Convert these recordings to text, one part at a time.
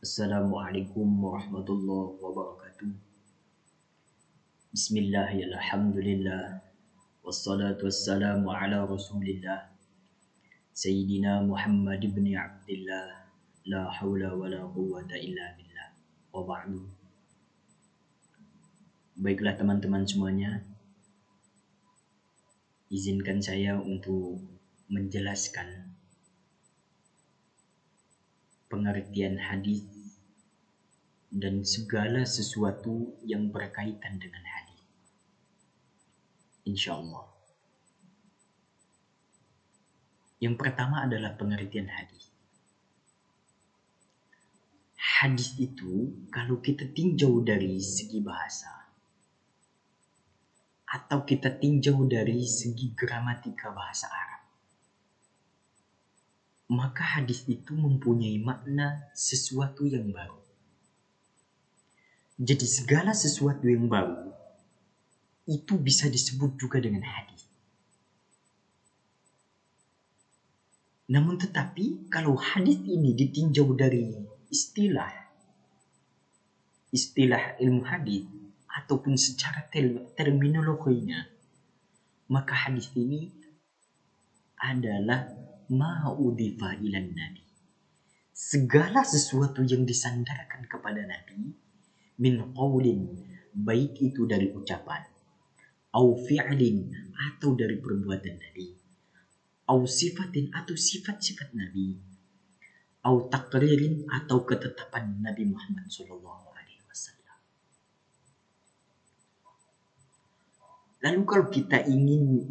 Assalamualaikum warahmatullahi wabarakatuh. Bismillahirrahmanirrahim. Wassalatu wassalamu ala rasulillah. Sayyidina Muhammad ibn Abdillah. La hawla wa la quwwata illa billah. Wa ba'du. Baiklah teman-teman semuanya. Izinkan saya untuk menjelaskan pengertian hadis dan segala sesuatu yang berkaitan dengan hadis. Insyaallah. Yang pertama adalah pengertian hadis. Hadis itu kalau kita tinjau dari segi bahasa atau kita tinjau dari segi gramatika bahasa Arab, maka hadis itu mempunyai makna sesuatu yang baru. Jadi segala sesuatu yang baru itu bisa disebut juga dengan hadis. Namun tetapi kalau hadis ini ditinjau dari istilah ilmu hadis ataupun secara terminologinya, maka hadis ini adalah ma'udhifa ilan nabi. Segala sesuatu yang disandarkan kepada Nabi min qaulin, baik itu dari ucapan, au fi'lin atau dari perbuatan Nabi, au sifatin atau sifat-sifat Nabi, au takririn atau ketetapan Nabi Muhammad sallallahu alaihi wasallam. Lalu kalau kita ingin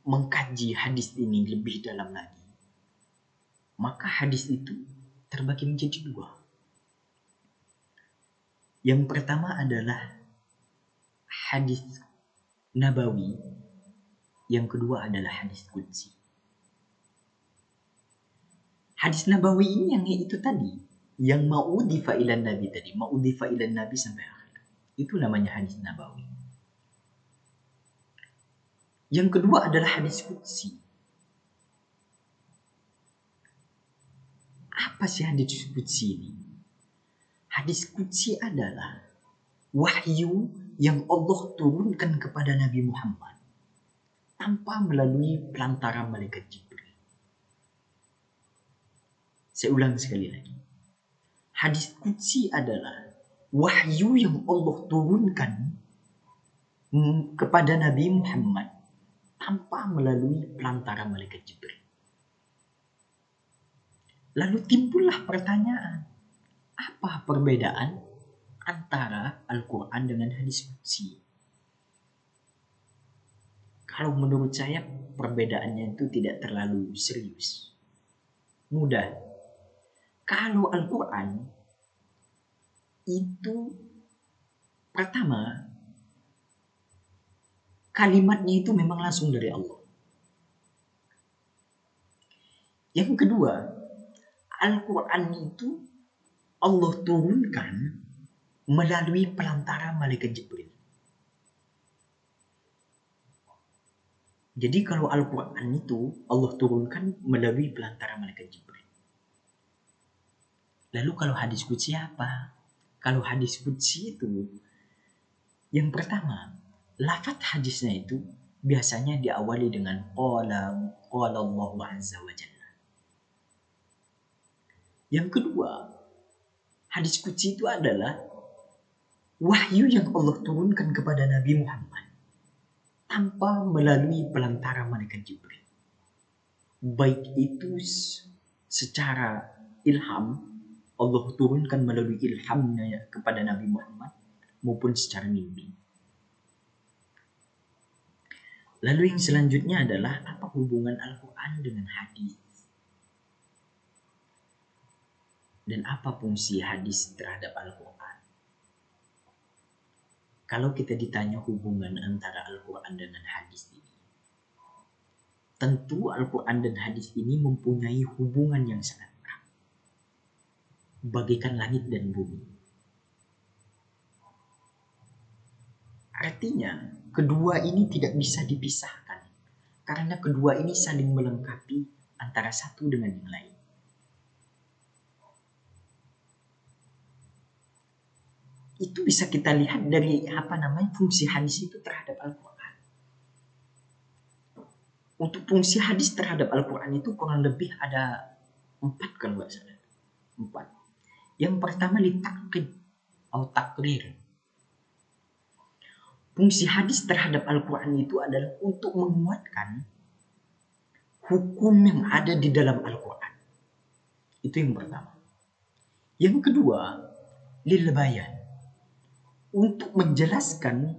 mengkaji hadis ini lebih dalam lagi, maka hadis itu terbagi menjadi dua. Yang pertama adalah hadis nabawi, yang kedua adalah hadis qudsi. Hadis nabawi ini yang itu tadi, yang ma'udhifa ilan nabi tadi, ma'udhifa ilan nabi sampai akhir. Itu namanya hadis nabawi. Yang kedua adalah hadis qudsi. Apa sih hadis qudsi ini? Hadis qudsi adalah wahyu yang Allah turunkan kepada Nabi Muhammad tanpa melalui pelantara malaikat Jibril. Saya ulang sekali lagi. Hadis qudsi adalah wahyu yang Allah turunkan kepada Nabi Muhammad tanpa melalui pelantara malaikat Jibril. Lalu timbullah pertanyaan, apa perbedaan antara Al-Quran dengan hadis qudsi? Kalau menurut saya perbedaannya itu tidak terlalu serius. Mudah. Kalau Al-Quran itu pertama, kalimatnya itu memang langsung dari Allah. Yang kedua, Al-Quran itu Allah turunkan melalui pelantara malaikat Jibril. Jadi kalau Al-Quran itu Allah turunkan melalui pelantara malaikat Jibril. Lalu kalau hadis qudsi apa? Kalau hadis qudsi itu, yang pertama, lafaz hadisnya itu biasanya diawali dengan qala Allahu azza wa jalla. Yang kedua, hadis qudsi itu adalah wahyu yang Allah turunkan kepada Nabi Muhammad tanpa melalui pelantara malaikat Jibril. Baik itu secara ilham, Allah turunkan melalui ilhamnya kepada Nabi Muhammad, maupun secara mimpi. Lalu yang selanjutnya adalah apa hubungan Al-Quran dengan hadis? Dan apa fungsi hadis terhadap Al-Quran? Kalau kita ditanya hubungan antara Al-Quran dengan hadis ini, tentu Al-Quran dan hadis ini mempunyai hubungan yang sangat erat, bagaikan langit dan bumi. Artinya, kedua ini tidak bisa dipisahkan, karena kedua ini saling melengkapi antara satu dengan yang lain. Itu bisa kita lihat dari fungsi hadis itu terhadap Al-Quran. Untuk fungsi hadis terhadap Al-Quran itu kurang lebih ada 4 kalau nggak salah. 4. Yang pertama litaqid atau takrir. Fungsi hadis terhadap Al-Quran itu adalah untuk menguatkan hukum yang ada di dalam Al-Quran. Itu yang pertama. Yang kedua, lil bayan. Untuk menjelaskan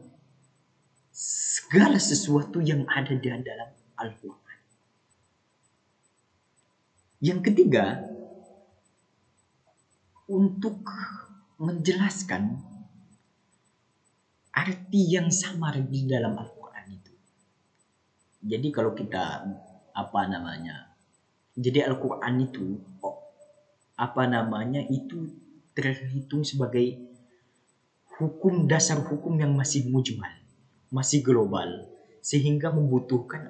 segala sesuatu yang ada di dalam Al-Quran. Yang ketiga, untuk menjelaskan arti yang samar di dalam Al-Quran itu. Jadi kalau kita jadi Al-Quran itu itu terhitung sebagai dasar hukum yang masih mujmal, masih global, sehingga membutuhkan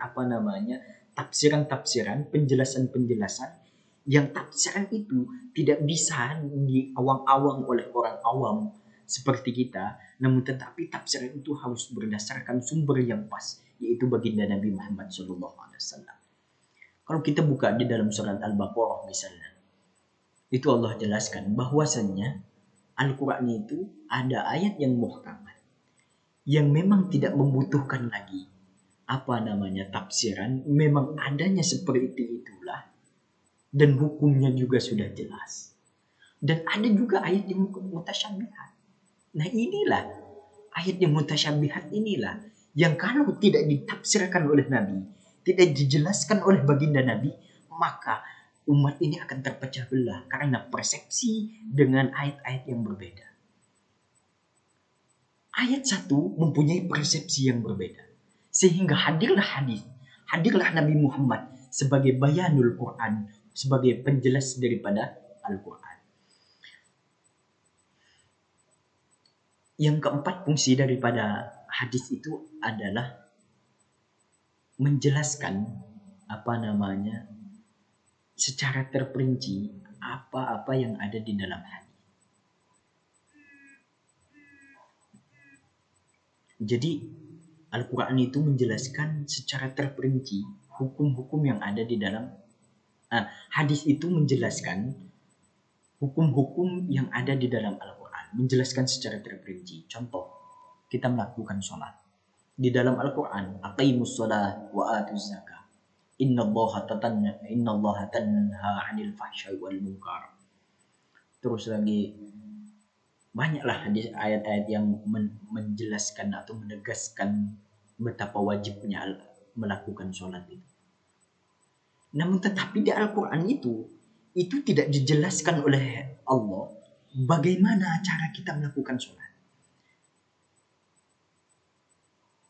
tafsiran-tafsiran, penjelasan-penjelasan yang tafsiran itu tidak bisa diawang-awang oleh orang awam seperti kita, namun tetapi tafsiran itu harus berdasarkan sumber yang pas, yaitu baginda Nabi Muhammad SAW. Kalau kita buka di dalam surat Al-Baqarah misalnya, itu Allah jelaskan bahwasannya Al-Quran itu ada ayat yang muhkamat, yang memang tidak membutuhkan lagi tafsiran, memang adanya seperti itulah, dan hukumnya juga sudah jelas. Dan ada juga ayat yang mutasyabihat. Nah inilah ayat yang mutasyabihat inilah yang kalau tidak ditafsirkan oleh Nabi, tidak dijelaskan oleh baginda Nabi, maka umat ini akan terpecah belah karena persepsi dengan ayat-ayat yang berbeda. Ayat satu mempunyai persepsi yang berbeda, sehingga hadirlah Nabi Muhammad sebagai bayanul Quran, sebagai penjelas daripada Al-Quran. Yang keempat, fungsi daripada hadis itu adalah menjelaskan secara terperinci apa-apa yang ada di dalam hadis. Jadi Al-Quran itu menjelaskan secara terperinci hukum-hukum yang ada di dalam hadis itu menjelaskan hukum-hukum yang ada di dalam Al-Quran, menjelaskan secara terperinci. Contoh, kita melakukan sholat. Di dalam Al-Quran, aqimus sholat wa atuz zakah. Innallaha tanha 'anil fahsya'i wal munkar. Terus lagi banyaklah hadis ayat-ayat yang menjelaskan atau menegaskan betapa wajibnya melakukan sholat itu. Namun tetapi di Al-Quran itu tidak dijelaskan oleh Allah bagaimana cara kita melakukan sholat.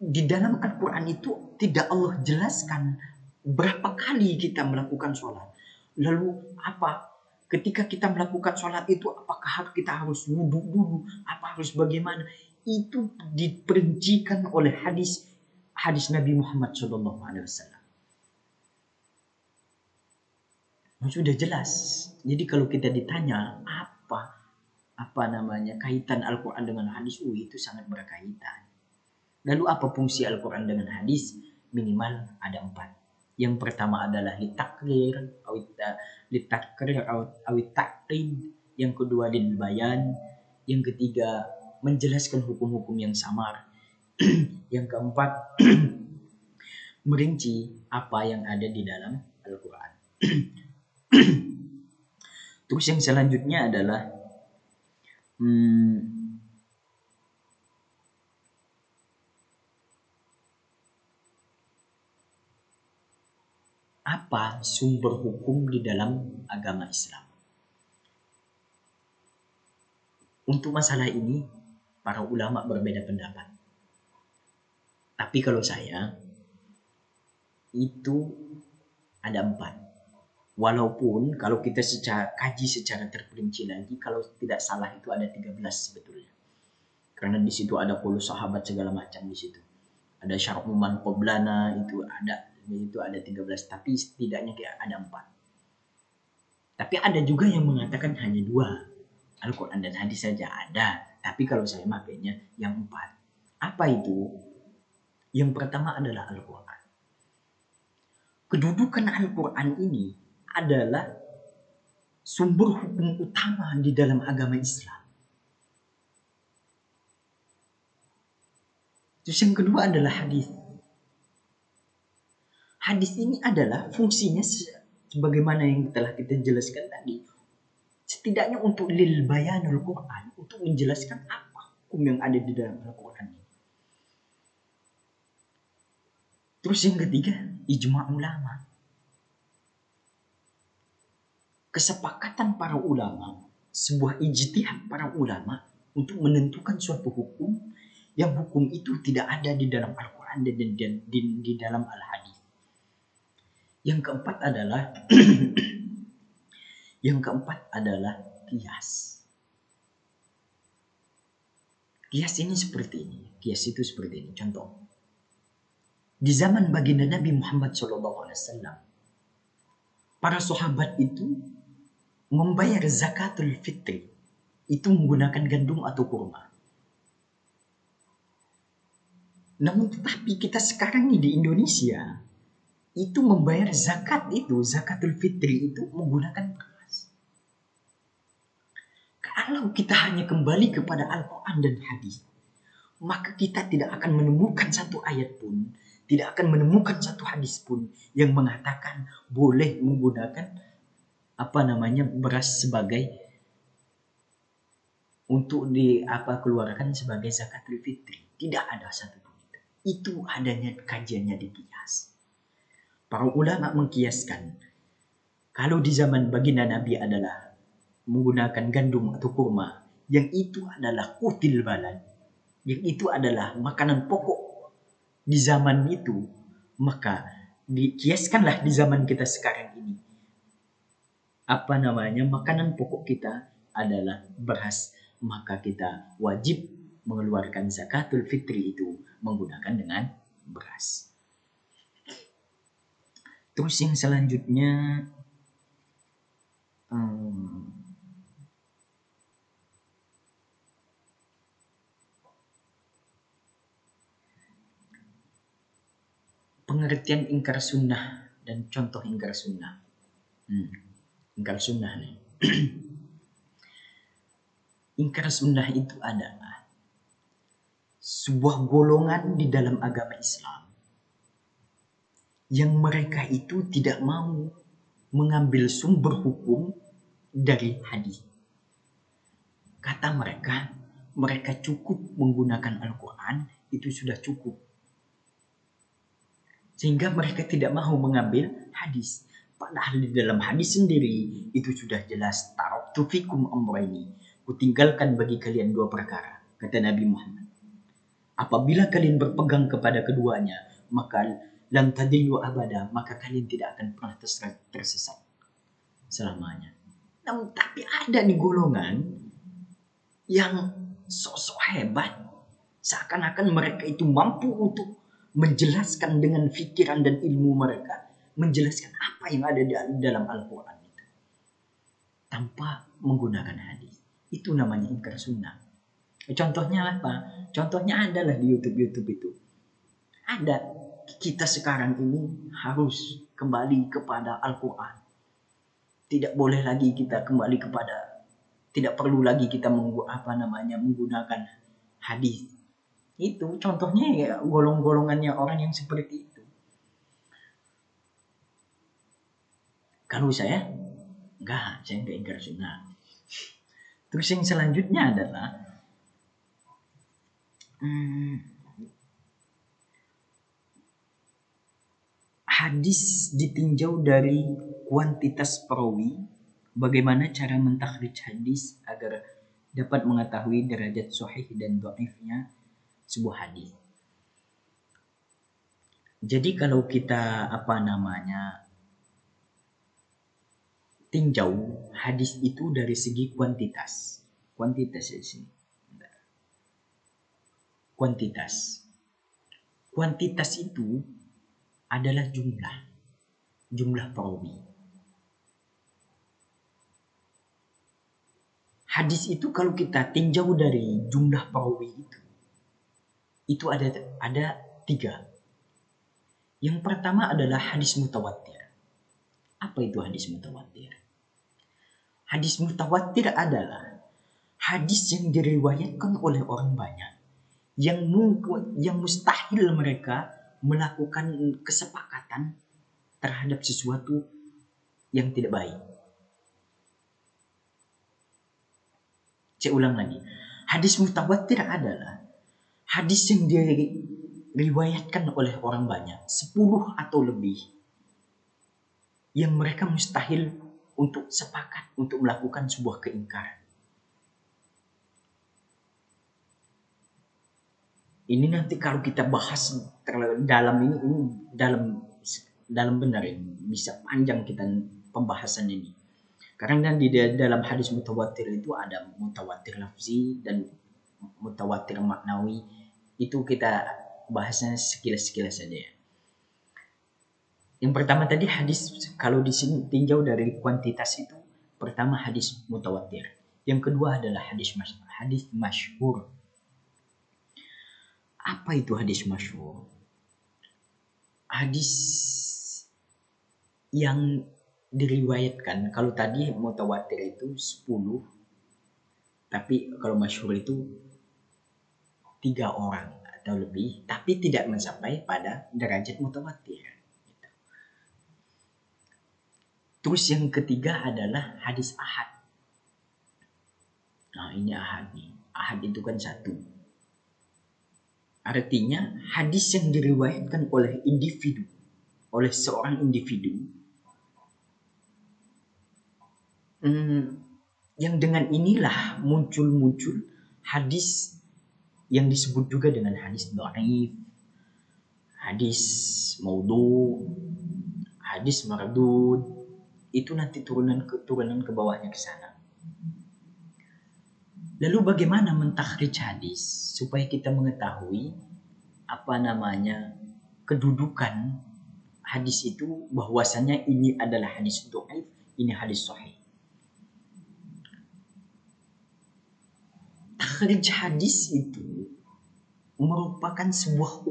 Di dalam Al-Quran itu tidak Allah jelaskan berapa kali kita melakukan sholat. Lalu ketika kita melakukan sholat itu apakah kita harus wudhu dulu, harus bagaimana? Itu diperincikan oleh hadis Nabi Muhammad SAW. Sudah jelas. Jadi kalau kita ditanya kaitan Al-Quran dengan hadis, itu sangat berkaitan. Lalu apa fungsi Al-Quran dengan hadis? Minimal ada 4. Yang pertama adalah litakrir awit taqid. Yang kedua lil bayan. Yang ketiga menjelaskan hukum-hukum yang samar. Yang keempat merinci apa yang ada di dalam Al-Quran. Terus yang selanjutnya adalah apa sumber hukum di dalam agama Islam. Untuk masalah ini para ulama berbeda pendapat. Tapi kalau saya itu ada 4. Walaupun kalau kita kaji secara terperinci lagi, kalau tidak salah itu ada 13 sebetulnya. Karena di situ ada qaulus sahabat segala macam di situ. Ada syar'u man qablana itu ada 13, tapi setidaknya ada 4. Tapi ada juga yang mengatakan hanya 2, Al-Quran dan hadis saja ada. Tapi kalau saya makainya yang 4. Apa itu? Yang pertama adalah Al-Quran. Kedudukan Al-Quran ini adalah sumber hukum utama di dalam agama Islam. Terus yang kedua adalah hadis. Hadis ini adalah fungsinya sebagaimana yang telah kita jelaskan tadi. Setidaknya untuk lil bayanul Quran, untuk menjelaskan apa hukum yang ada di dalam Al-Quran ini. Terus yang ketiga, ijma' ulama. Kesepakatan para ulama, sebuah ijtihad para ulama untuk menentukan suatu hukum yang hukum itu tidak ada di dalam Al-Quran dan di dalam Al-Hadis. Yang keempat adalah qiyas. Qiyas ini seperti ini. Qiyas itu seperti ini. Contoh. Di zaman baginda Nabi Muhammad SAW, para sahabat itu membayar zakatul fitri itu menggunakan gandum atau kurma. Namun tetapi kita sekarang ini di Indonesia itu membayar zakatul fitri itu menggunakan beras. Kalau kita hanya kembali kepada Al-Quran dan hadis, maka kita tidak akan menemukan satu ayat pun, tidak akan menemukan satu hadis pun yang mengatakan boleh menggunakan beras sebagai untuk keluarkan sebagai zakatul fitri. Tidak ada satu pun itu. Itu adanya kajiannya di qiyas. Para ulama mengkiaskan kalau di zaman baginda Nabi adalah menggunakan gandum atau kurma, yang itu adalah qutil balad, yang itu adalah makanan pokok di zaman itu, maka dikiaskanlah di zaman kita sekarang ini. Makanan pokok kita adalah beras, maka kita wajib mengeluarkan zakatul fitri itu menggunakan dengan beras. Terus yang selanjutnya pengertian ingkar sunnah dan contoh ingkar sunnah. Ingkar sunnah nih. Ingkar sunnah itu adalah sebuah golongan di dalam agama Islam yang mereka itu tidak mau mengambil sumber hukum dari hadis. Kata mereka cukup menggunakan Al-Quran, itu sudah cukup. Sehingga mereka tidak mau mengambil hadis. Padahal di dalam hadis sendiri itu sudah jelas, taraktu fikum amrayni, kutinggalkan bagi kalian 2 perkara, kata Nabi Muhammad. Apabila kalian berpegang kepada keduanya, maka lan tadillu abada, maka kalian tidak akan pernah tersesat selamanya. Namun tapi ada nih golongan yang sok-sok hebat, seakan-akan mereka itu mampu untuk menjelaskan dengan pikiran dan ilmu mereka, menjelaskan apa yang ada di dalam Al-Quran itu tanpa menggunakan hadis. Itu namanya ingkar sunnah. Contohnya apa? Contohnya adalah di YouTube itu. Ada. Kita sekarang ini harus kembali kepada Al-Quran. Tidak boleh lagi kita kembali kepada, tidak perlu lagi kita menggunakan hadis. Itu contohnya ya golongannya orang yang seperti itu. Kalau saya enggak ingkar sunnah. Terus yang selanjutnya adalah hadis ditinjau dari kuantitas perawi. Bagaimana cara mentakhrij hadis agar dapat mengetahui derajat sahih dan dhaifnya sebuah hadis. Jadi kalau kita tinjau hadis itu dari segi kuantitas di sini. Kuantitas itu adalah jumlah perawi. hadis itu kalau kita tinjau dari jumlah perawi itu ada 3. Yang pertama adalah hadis mutawatir. Apa itu hadis mutawatir? Hadis mutawatir adalah hadis yang diriwayatkan oleh orang banyak, yang mustahil mereka melakukan kesepakatan terhadap sesuatu yang tidak baik. Saya ulang lagi. Hadis mutawatir adalah hadis yang diriwayatkan oleh orang banyak, 10 atau lebih, yang mereka mustahil untuk sepakat untuk melakukan sebuah keingkaran. Ini nanti kalau kita bahas dalam ini dalam benar ini bisa panjang kita pembahasan ini. Karena di dalam hadis mutawatir itu ada mutawatir lafzi dan mutawatir maknawi. Itu kita bahasnya sekilas-sekilas saja ya. Yang pertama tadi hadis, kalau di sini tinjau dari kuantitas itu, pertama hadis mutawatir. Yang kedua adalah hadis masyhur. Apa itu hadis masyhur? Hadis yang diriwayatkan, kalau tadi mutawatir itu 10, tapi kalau masyhur itu 3 orang atau lebih, tapi tidak mencapai pada derajat mutawatir. Terus yang ketiga adalah hadis ahad. Nah ini ahad nih. Ahad itu kan 1. Artinya hadis yang diriwayatkan oleh individu, oleh seorang individu, yang dengan inilah muncul hadis yang disebut juga dengan hadis dhaif, hadis maudhu, hadis mardud. Itu nanti turunan ke bawahnya ke sana. Lalu bagaimana mentakhrij hadis supaya kita mengetahui kedudukan hadis itu, bahwasanya ini adalah hadis dhaif, ini hadis sahih. Takhrij hadis itu merupakan sebuah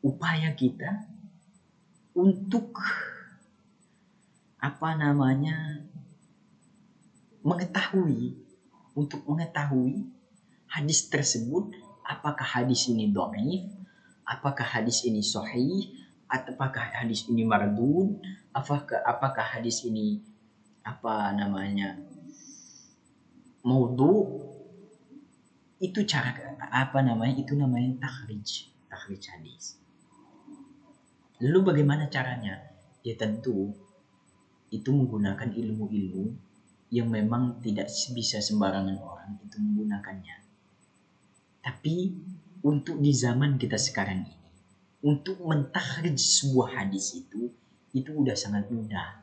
upaya kita untuk mengetahui hadis tersebut, apakah hadis ini dhaif, apakah hadis ini sahih, apakah hadis ini mardud, apakah hadis ini maudhu. Itu itu namanya takhrij hadis. Lalu bagaimana caranya? Ya tentu itu menggunakan ilmu-ilmu yang memang tidak bisa sembarangan orang itu menggunakannya. Tapi untuk di zaman kita sekarang ini, untuk mentakhrij sebuah hadis itu udah sangat mudah.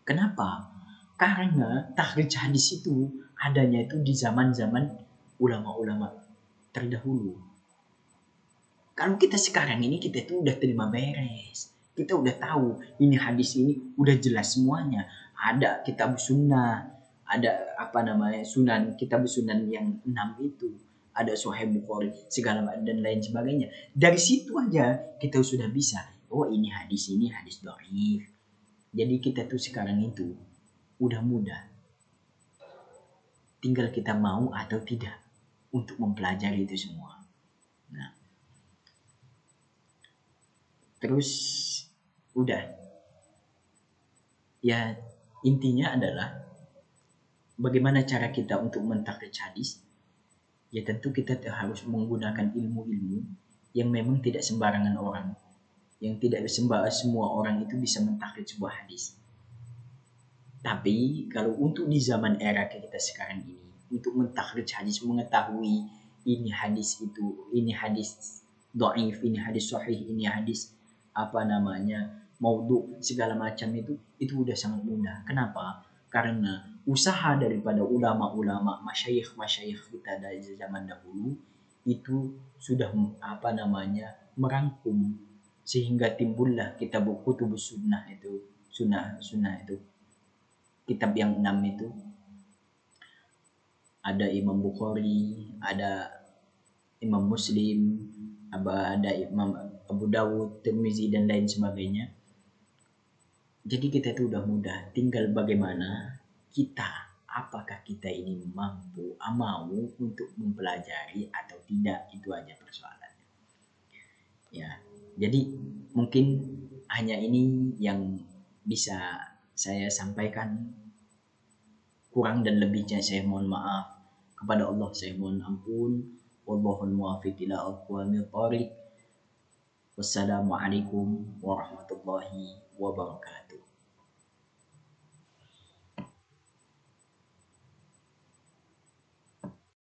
Kenapa? Karena takhrij hadis itu adanya itu di zaman-zaman ulama-ulama terdahulu. Kalau kita sekarang ini, kita itu udah terima beres. Kita udah tahu ini hadis ini udah jelas semuanya. Ada kitab sunnah, ada sunan, kitab sunan yang 6 itu. Ada Sahih Bukhari, segala dan lain sebagainya. Dari situ aja kita sudah bisa, oh ini hadis dhaif. Jadi kita tuh sekarang itu udah mudah. Tinggal kita mau atau tidak untuk mempelajari itu semua. Nah, terus udah. Ya intinya adalah bagaimana cara kita untuk mentakhrij hadis. Ya tentu kita harus menggunakan ilmu-ilmu yang memang tidak sembarangan orang, yang tidak semua orang itu bisa mentakhrij sebuah hadis. Tapi kalau untuk di zaman era kita sekarang ini, untuk mentakhrij hadis, mengetahui ini hadis dhaif, ini hadis sahih, ini hadis maudhu, segala macam itu udah sangat mudah. Kenapa? Karena usaha daripada ulama-ulama, masyayikh kita dari zaman dahulu itu sudah merangkum sehingga timbullah kitab kutubus sunnah itu, kitab yang 6 itu, ada Imam Bukhari, ada Imam Muslim, ada Imam Abu Dawud, Tirmizi dan lain sebagainya. Jadi kita itu udah mudah, tinggal bagaimana kita, apakah kita ini mampu, mau untuk mempelajari atau tidak, itu aja persoalannya. Ya, jadi mungkin hanya ini yang bisa saya sampaikan. Kurang dan lebihnya saya mohon maaf. Kepada Allah saya mohon ampun. Wallahul muwaffiq ila aqwamit thoriq. Wassalamualaikum warahmatullahi wabarakatuh.